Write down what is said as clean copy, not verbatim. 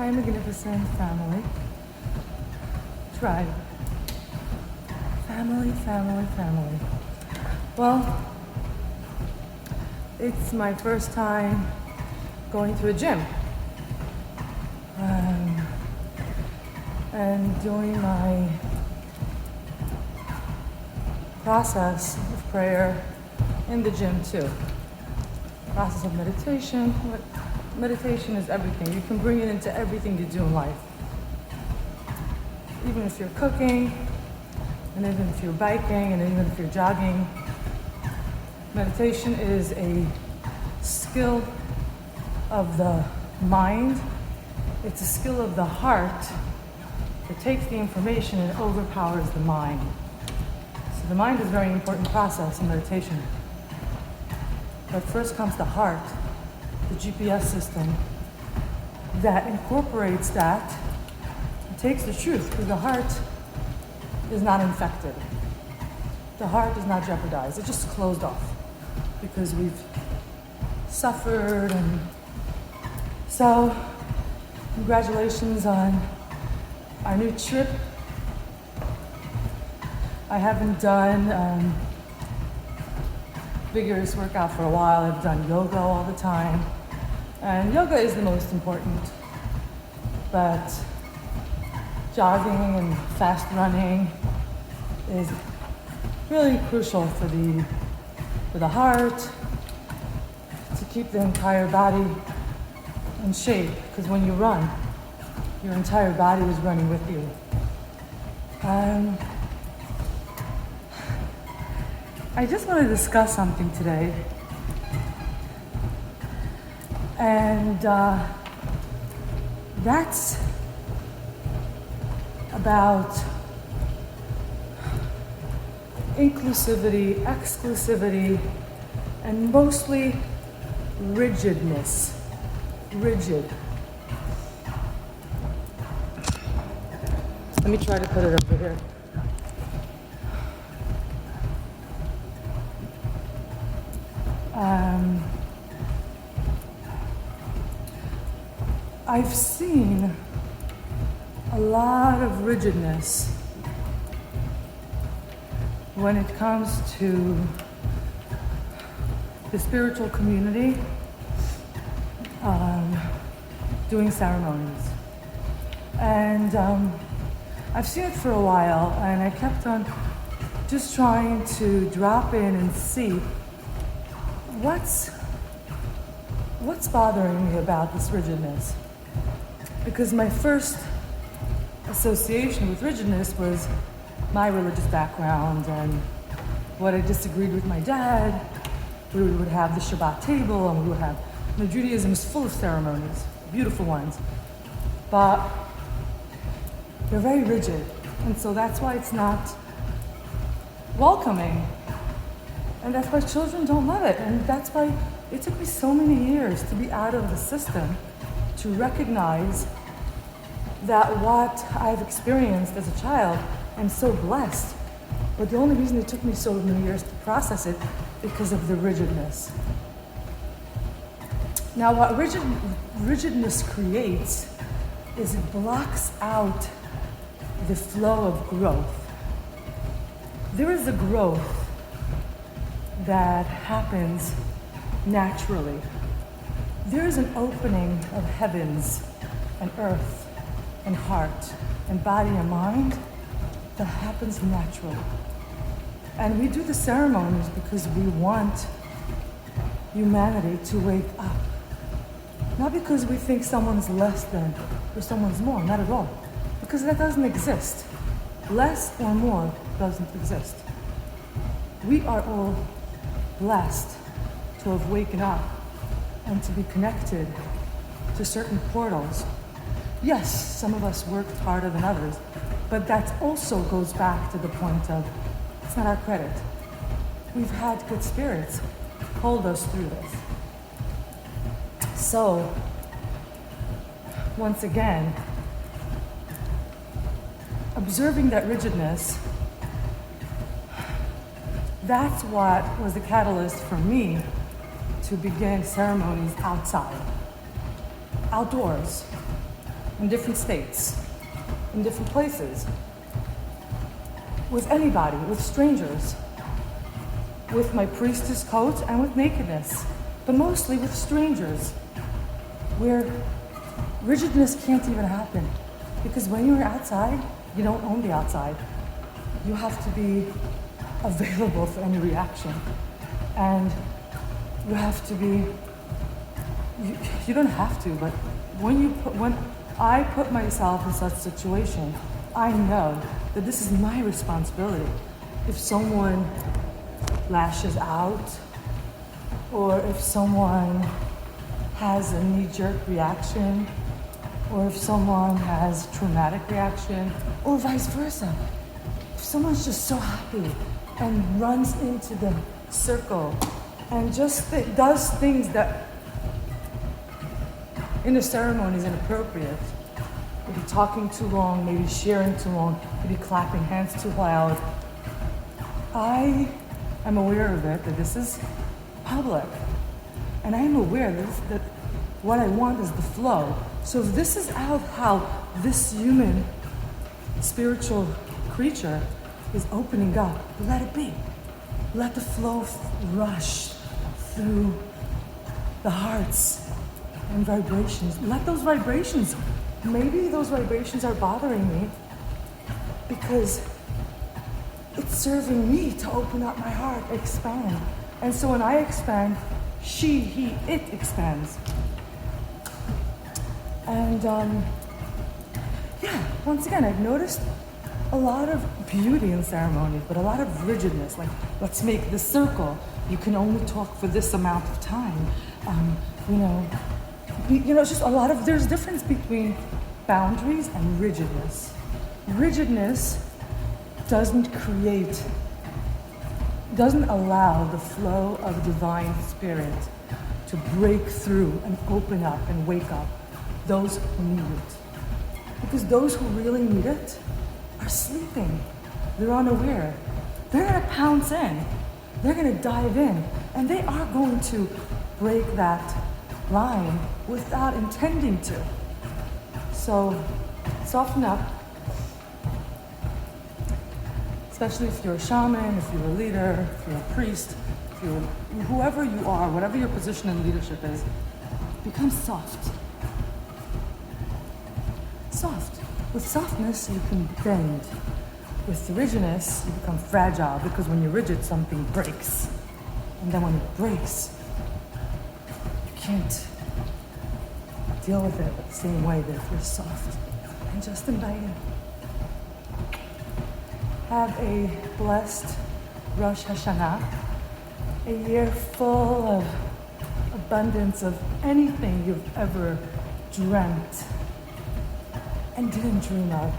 Hi, magnificent family. Tribe. Family, family, family. Well, it's my first time going to a gym. And doing my process of prayer in the gym too. Process of meditation. Meditation is everything. You can bring it into everything you do in life. Even if you're cooking, and even if you're biking, and even if you're jogging. Meditation is a skill of the mind. It's a skill of the heart that takes the information and overpowers the mind. So the mind is a very important process in meditation. But first comes the heart, the GPS system that incorporates that and takes the truth, because the heart is not infected. The heart is not jeopardized. It's just closed off because we've suffered. And so congratulations on our new trip. I haven't done vigorous workout for a while. I've done yoga all the time. And yoga is the most important. But jogging and fast running is really crucial for the heart, to keep the entire body in shape. Because when you run, your entire body is running with you. I just want to discuss something today. And that's about inclusivity, exclusivity, and mostly rigidness. Rigid. Let me try to put it over here. I've seen a lot of rigidness when it comes to the spiritual community doing ceremonies. And I've seen it for a while, and I kept on just trying to drop in and see what's bothering me about this rigidness. Because my first association with rigidness was my religious background and what I disagreed with my dad. We would have the Shabbat table, and we would have, Judaism is full of ceremonies, beautiful ones, but they're very rigid. And so that's why it's not welcoming. And that's why children don't love it. And that's why it took me so many years to be out of the system, to recognize that what I've experienced as a child, I'm so blessed. But the only reason it took me so many years to process it, because of the rigidness. Now, what rigidness creates is it blocks out the flow of growth. There is a growth that happens naturally. There is an opening of heavens and earth and heart and body and mind that happens naturally. And we do the ceremonies because we want humanity to wake up. Not because we think someone's less than or someone's more, not at all. Because that doesn't exist. Less or more doesn't exist. We are all blessed to have waken up and to be connected to certain portals. Yes, some of us worked harder than others, but that also goes back to the point of, it's not our credit. We've had good spirits hold us through this. So, once again, observing that rigidness, that's what was the catalyst for me to begin ceremonies outside, outdoors, in different states, in different places, with anybody, with strangers, with my priestess coat and with nakedness, but mostly with strangers, where rigidness can't even happen. Because when you're outside, you don't own the outside. You have to be available for any reaction. And you have to be, you don't have to, but when I put myself in such a situation, I know that this is my responsibility. If someone lashes out, or if someone has a knee-jerk reaction, or if someone has a traumatic reaction, or vice versa. If someone's just so happy and runs into the circle and just does things that in the ceremony is inappropriate, maybe talking too long, maybe sharing too long, maybe clapping hands too loud, I am aware of it, that this is public. And I am aware that what I want is the flow. So if this is how this human spiritual creature is opening up, let it be. Let the flow rush through the hearts and vibrations. Let those vibrations, maybe those vibrations are bothering me because it's serving me to open up my heart, expand. And so when I expand, she, he, it expands. And once again, I've noticed a lot of beauty in ceremonies, but a lot of rigidness, like let's make this circle. You can only talk for this amount of time. It's just a lot of, there's difference between boundaries and rigidness. Rigidness doesn't allow the flow of divine spirit to break through and open up and wake up those who need it. Because those who really need it are sleeping. They're unaware. They're gonna pounce in. They're gonna dive in. And they are going to break that line without intending to. So soften up. Especially if you're a shaman, if you're a leader, if you're a priest, if you're whoever you are, whatever your position in leadership is, become soft. Soft. With softness, you can bend. With rigidness, you become fragile because when you're rigid, something breaks. And then when it breaks, you can't deal with it the same way that if you're soft. And just invite it. Have a blessed Rosh Hashanah, a year full of abundance of anything you've ever dreamt and didn't dream of.